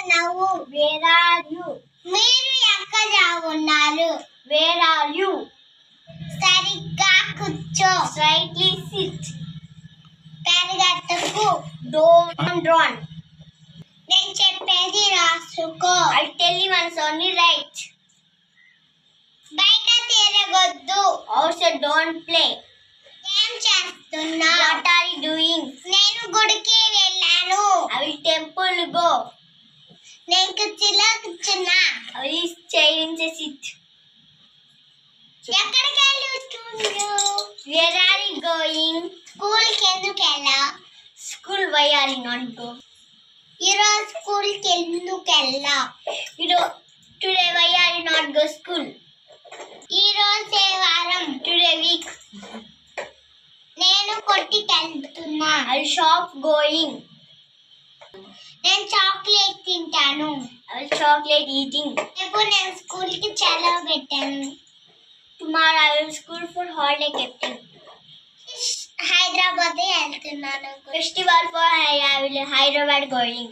ఉన్నావు? Where are you? మీరు ఎక్కడ ఉన్నారు? Where are you? సరిగ్గా కూర్చో. Straightly sit. పరిగెత్తకు. Don't run. నేను చెప్పేది రాసుకో. I'll tell you once only right. బయట తిరగొద్దు. Also don't play. ఏం చేస్తున్నా? What are you doing? నేను గుడికి వెళ్ళాను. I will temple go. నేను కుర్చీలో కూర్చున్నా. I will chair in the seat. ఎక్కడికి వెళ్తున్నావు? Where are you going? స్కూల్కి ఎందుకు వెళ్ళా? School why are you not go? ఈరోజు స్కూల్కి ఎందుకు వెళ్ళా? Today why are you not go school? ఈరోజే వారం. Today week. నేను కొట్టుకి వెళ్తున్నా. I will shop going. నేను చాక్లెట్ తింటాను. I will chocolate eating. రేపు నేను స్కూల్కి సెలవు పెట్టాను. Tomorrow I will school for holiday keeping. Hyderabad వెళ్తున్నాను. Festival for I will Hyderabad going.